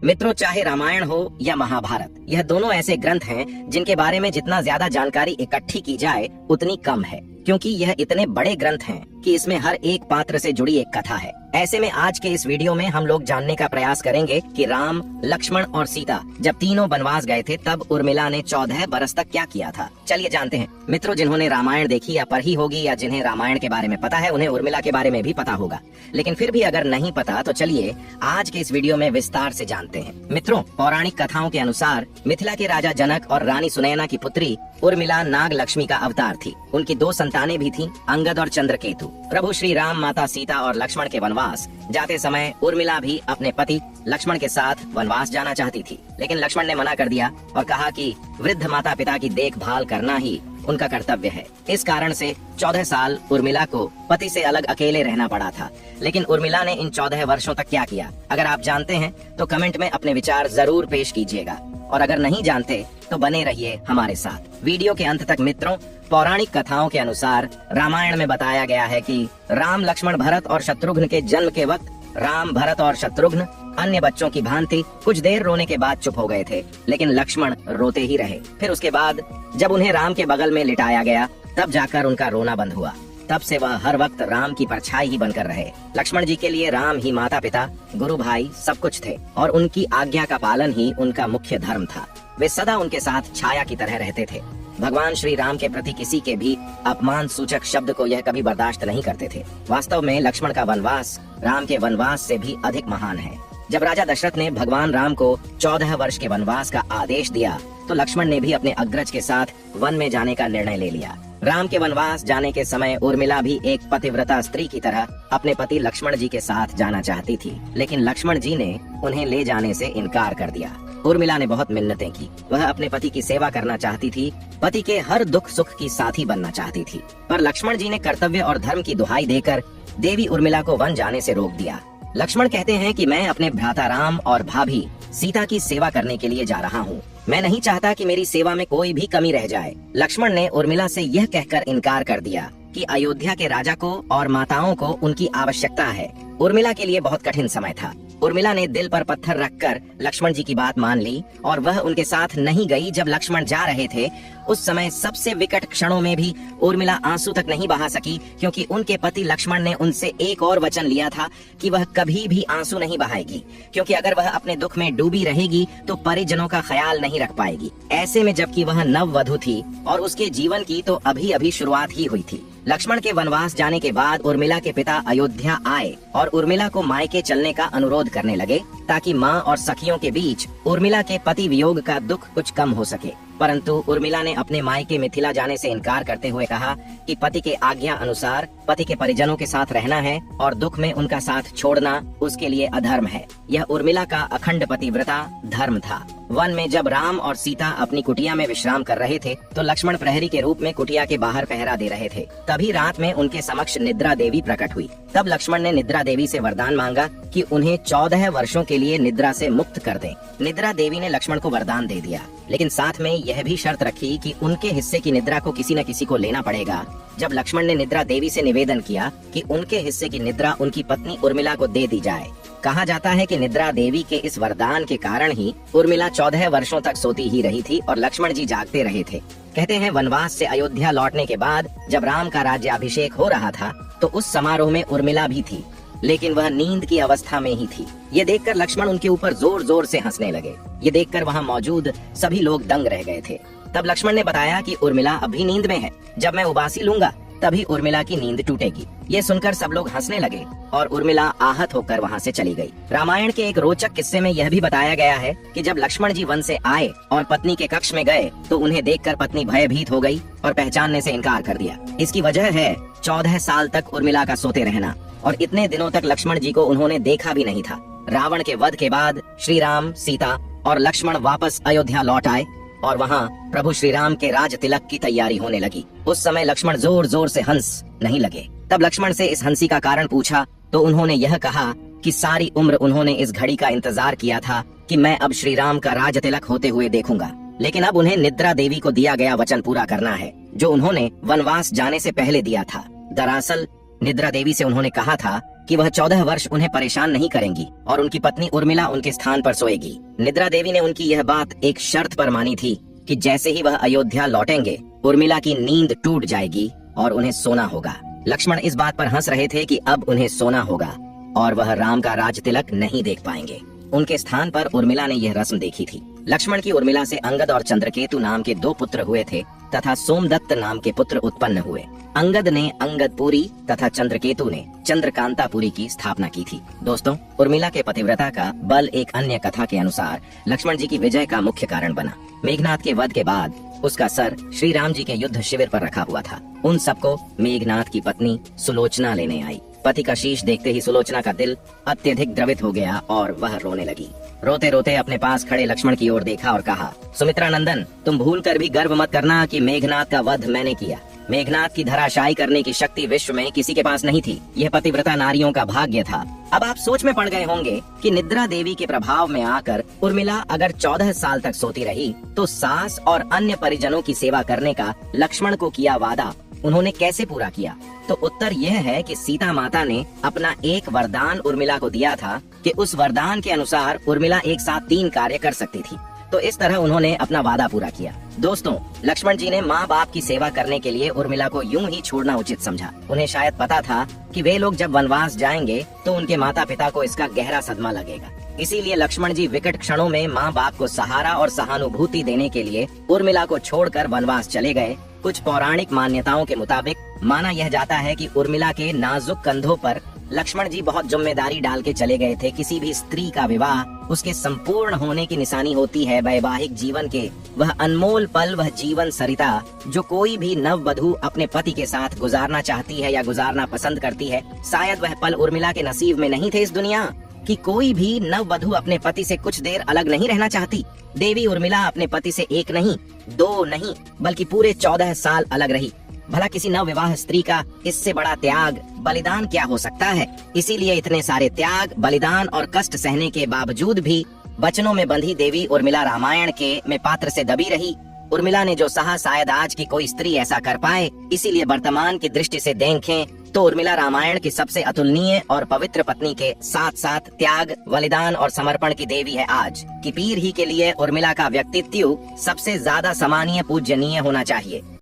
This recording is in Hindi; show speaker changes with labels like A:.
A: मित्रों, चाहे रामायण हो या महाभारत, यह दोनों ऐसे ग्रंथ हैं जिनके बारे में जितना ज्यादा जानकारी इकट्ठी की जाए उतनी कम है, क्योंकि यह इतने बड़े ग्रंथ हैं कि इसमें हर एक पात्र से जुड़ी एक कथा है। ऐसे में आज के इस वीडियो में हम लोग जानने का प्रयास करेंगे कि राम, लक्ष्मण और सीता जब तीनों वनवास गए थे तब उर्मिला ने 14 बरस तक क्या किया था। चलिए जानते हैं। मित्रों, जिन्होंने रामायण देखी या पढ़ी होगी या जिन्हें रामायण के बारे में पता है उन्हें उर्मिला के बारे में भी पता होगा, लेकिन फिर भी अगर नहीं पता तो चलिए आज के इस वीडियो में विस्तार से जानते हैं। मित्रों, पौराणिक कथाओं के अनुसार मिथिला के राजा जनक और रानी सुनैना की पुत्री उर्मिला नाग लक्ष्मी का अवतार थी। उनकी 2 संतानें भी थीं, अंगद और चंद्रकेतु। प्रभु श्री राम, माता सीता और लक्ष्मण के वनवास जाते समय उर्मिला भी अपने पति लक्ष्मण के साथ वनवास जाना चाहती थी, लेकिन लक्ष्मण ने मना कर दिया और कहा कि वृद्ध माता पिता की देखभाल करना ही उनका कर्तव्य है। इस कारण से 14 साल उर्मिला को पति से अलग अकेले रहना पड़ा था। लेकिन उर्मिला ने इन 14 वर्षों तक क्या किया? अगर आप जानते हैं तो कमेंट में अपने विचार जरूर पेश कीजिएगा, और अगर नहीं जानते तो बने रहिए हमारे साथ वीडियो के अंत तक। मित्रों, पौराणिक कथाओं के अनुसार रामायण में बताया गया है कि राम, लक्ष्मण, भरत और शत्रुघ्न के जन्म के वक्त राम, भरत और शत्रुघ्न अन्य बच्चों की भांति कुछ देर रोने के बाद चुप हो गए थे, लेकिन लक्ष्मण रोते ही रहे। फिर उसके बाद जब उन्हें राम के बगल में लिटाया गया तब जाकर उनका रोना बंद हुआ। तब से वह हर वक्त राम की परछाई ही बनकर रहे। लक्ष्मण जी के लिए राम ही माता पिता, गुरु भाई सब कुछ थे, और उनकी आज्ञा का पालन ही उनका मुख्य धर्म था। वे सदा उनके साथ छाया की तरह रहते थे। भगवान श्री राम के प्रति किसी के भी अपमान सूचक शब्द को यह कभी बर्दाश्त नहीं करते थे। वास्तव में लक्ष्मण का वनवास राम के वनवास से भी अधिक महान है। जब राजा दशरथ ने भगवान राम को 14 वर्ष के वनवास का आदेश दिया तो लक्ष्मण ने भी अपने अग्रज के साथ वन में जाने का निर्णय ले लिया। राम के वनवास जाने के समय उर्मिला भी एक पतिव्रता स्त्री की तरह अपने पति लक्ष्मण जी के साथ जाना चाहती थी, लेकिन लक्ष्मण जी ने उन्हें ले जाने से इनकार कर दिया। उर्मिला ने बहुत मिन्नतें की। वह अपने पति की सेवा करना चाहती थी, पति के हर दुख सुख की साथी बनना चाहती थी, पर लक्ष्मण जी ने कर्तव्य और धर्म की दुहाई देकर देवी उर्मिला को वन जाने से रोक दिया। लक्ष्मण कहते हैं कि मैं अपने भ्राता राम और भाभी सीता की सेवा करने के लिए जा रहा हूँ। मैं नहीं चाहता कि मेरी सेवा में कोई भी कमी रह जाए। लक्ष्मण ने उर्मिला से यह कहकर इनकार कर दिया कि अयोध्या के राजा को और माताओं को उनकी आवश्यकता है। उर्मिला के लिए बहुत कठिन समय था। उर्मिला ने दिल पर पत्थर रखकर लक्ष्मण जी की बात मान ली और वह उनके साथ नहीं गई। जब लक्ष्मण जा रहे थे उस समय सबसे विकट क्षणों में भी उर्मिला आंसू तक नहीं बहा सकी, क्योंकि उनके पति लक्ष्मण ने उनसे एक और वचन लिया था कि वह कभी भी आंसू नहीं बहाएगी, क्योंकि अगर वह अपने दुख में डूबी रहेगी तो परिजनों का ख्याल नहीं रख पाएगी। ऐसे में जबकि वह नववधू थी और उसके जीवन की तो अभी अभी शुरुआत ही हुई थी। लक्ष्मण के वनवास जाने के बाद उर्मिला के पिता अयोध्या आए और उर्मिला को मायके चलने का अनुरोध करने लगे, ताकि माँ और सखियों के बीच उर्मिला के पति वियोग का दुख कुछ कम हो सके। परंतु उर्मिला ने अपने मायके मिथिला जाने से इनकार करते हुए कहा कि पति के आज्ञा अनुसार पति के परिजनों के साथ रहना है और दुख में उनका साथ छोड़ना उसके लिए अधर्म है। यह उर्मिला का अखंड पतिव्रता धर्म था। वन में जब राम और सीता अपनी कुटिया में विश्राम कर रहे थे तो लक्ष्मण प्रहरी के रूप में कुटिया के बाहर पहरा दे रहे थे। तभी रात में उनके समक्ष निद्रा देवी प्रकट हुई। तब लक्ष्मण ने निद्रा देवी से वरदान मांगा कि उन्हें 14 वर्षों के लिए निद्रा से मुक्त कर दें। निद्रा देवी ने लक्ष्मण को वरदान दे दिया, लेकिन साथ में यह भी शर्त रखी कि उनके हिस्से की निद्रा को किसी न किसी को लेना पड़ेगा। जब लक्ष्मण ने निद्रा देवी से निवेदन किया कि उनके हिस्से की निद्रा उनकी पत्नी उर्मिला को दे दी जाए। कहा जाता है कि निद्रा देवी के इस वरदान के कारण ही उर्मिला 14 वर्षों तक सोती ही रही थी और लक्ष्मण जी जागते रहे थे। कहते हैं वनवास से अयोध्या लौटने के बाद जब राम का राज्याभिषेक हो रहा था तो उस समारोह में उर्मिला भी थी, लेकिन वह नींद की अवस्था में ही थी। ये देखकर लक्ष्मण उनके ऊपर जोर जोर से हंसने लगे। ये देखकर वहाँ मौजूद सभी लोग दंग रह गए थे। तब लक्ष्मण ने बताया कि उर्मिला अभी नींद में है, जब मैं उबासी लूंगा तभी उर्मिला की नींद टूटेगी। ये सुनकर सब लोग हंसने लगे और उर्मिला आहत होकर वहाँ से चली गई। रामायण के एक रोचक किस्से में यह भी बताया गया है कि जब लक्ष्मण जी वन से आए और पत्नी के कक्ष में गए तो उन्हें देखकर पत्नी भयभीत हो गई और पहचानने से इनकार कर दिया। इसकी वजह है 14 साल तक उर्मिला का सोते रहना, और इतने दिनों तक लक्ष्मण जी को उन्होंने देखा भी नहीं था। रावण के वध के बाद श्री राम, सीता और लक्ष्मण वापस अयोध्या लौट आए और वहाँ प्रभु श्री राम के राज तिलक की तैयारी होने लगी। उस समय लक्ष्मण जोर जोर से हंस नहीं लगे। तब लक्ष्मण से इस हंसी का कारण पूछा तो उन्होंने यह कहा कि सारी उम्र उन्होंने इस घड़ी का इंतजार किया था कि मैं अब श्री राम का राज तिलक होते हुए देखूंगा, लेकिन अब उन्हें निद्रा देवी को दिया गया वचन पूरा करना है जो उन्होंने वनवास जाने से पहले दिया था। दरअसल निद्रा देवी से उन्होंने कहा था कि वह 14 वर्ष उन्हें परेशान नहीं करेंगी और उनकी पत्नी उर्मिला उनके स्थान पर सोएगी। निद्रा देवी ने उनकी यह बात एक शर्त पर मानी थी कि जैसे ही वह अयोध्या लौटेंगे उर्मिला की नींद टूट जाएगी और उन्हें सोना होगा। लक्ष्मण इस बात पर हंस रहे थे कि अब उन्हें सोना होगा और वह राम का राज तिलक नहीं देख पाएंगे। उनके स्थान पर उर्मिला ने यह रस्म देखी थी। लक्ष्मण की उर्मिला से अंगद और चंद्रकेतु नाम के 2 पुत्र हुए थे तथा सोमदत्त नाम के पुत्र उत्पन्न हुए। अंगद ने अंगदपुरी तथा चंद्रकेतु ने चंद्रकांतापुरी की स्थापना की थी। दोस्तों, उर्मिला के पतिव्रता का बल एक अन्य कथा के अनुसार लक्ष्मण जी की विजय का मुख्य कारण बना। मेघनाथ के वध के बाद उसका सर श्री राम जी के युद्ध शिविर पर रखा हुआ था। उन सबको मेघनाथ की पत्नी सुलोचना लेने आई। पति का शीश देखते ही सुलोचना का दिल अत्यधिक द्रवित हो गया और वह रोने लगी। रोते रोते अपने पास खड़े लक्ष्मण की ओर देखा और कहा, सुमित्रा नंदन, तुम भूल कर भी गर्व मत करना कि मेघनाथ का वध मैंने किया। मेघनाथ की धराशायी करने की शक्ति विश्व में किसी के पास नहीं थी। यह पतिव्रता नारियों का भाग्य था। अब आप सोच में पड़ गए होंगे कि निद्रा देवी के प्रभाव में आकर उर्मिला अगर 14 साल तक सोती रही तो सास और अन्य परिजनों की सेवा करने का लक्ष्मण को किया वादा उन्होंने कैसे पूरा किया? तो उत्तर यह है कि सीता माता ने अपना एक वरदान उर्मिला को दिया था कि उस वरदान के अनुसार उर्मिला एक साथ 3 कार्य कर सकती थी। तो इस तरह उन्होंने अपना वादा पूरा किया। दोस्तों, लक्ष्मण जी ने माँ बाप की सेवा करने के लिए उर्मिला को यूं ही छोड़ना उचित समझा। उन्हें शायद पता था कि वे लोग जब वनवास जाएंगे तो उनके माता पिता को इसका गहरा सदमा लगेगा। इसीलिए लक्ष्मण जी विकट क्षणों में माँ बाप को सहारा और सहानुभूति देने के लिए उर्मिला को छोड़कर वनवास चले गए। कुछ पौराणिक मान्यताओं के मुताबिक माना यह जाता है कि उर्मिला के नाजुक कंधों पर लक्ष्मण जी बहुत जिम्मेदारी डाल के चले गए थे। किसी भी स्त्री का विवाह उसके संपूर्ण होने की निशानी होती है। वैवाहिक जीवन के वह अनमोल पल, वह जीवन सरिता जो कोई भी नववधू अपने पति के साथ गुजारना चाहती है या गुजारना पसंद करती है, शायद वह पल उर्मिला के नसीब में नहीं थे इस दुनिया कि कोई भी नववधू अपने पति से कुछ देर अलग नहीं रहना चाहती। देवी उर्मिला अपने पति से 1 नहीं 2 नहीं बल्कि पूरे 14 साल अलग रही। भला किसी नवविवाह स्त्री का इससे बड़ा त्याग बलिदान क्या हो सकता है? इसीलिए इतने सारे त्याग, बलिदान और कष्ट सहने के बावजूद भी वचनों में बंधी देवी उर्मिला रामायण के में पात्र से दबी रही। उर्मिला ने जो सहा शायद आज की कोई स्त्री ऐसा कर पाए। इसीलिए वर्तमान की दृष्टि से देखें तो उर्मिला रामायण की सबसे अतुलनीय और पवित्र पत्नी के साथ साथ त्याग, बलिदान और समर्पण की देवी है। आज की पीढ़ी के लिए उर्मिला का व्यक्तित्व सबसे ज्यादा सम्मानीय, पूजनीय होना चाहिए।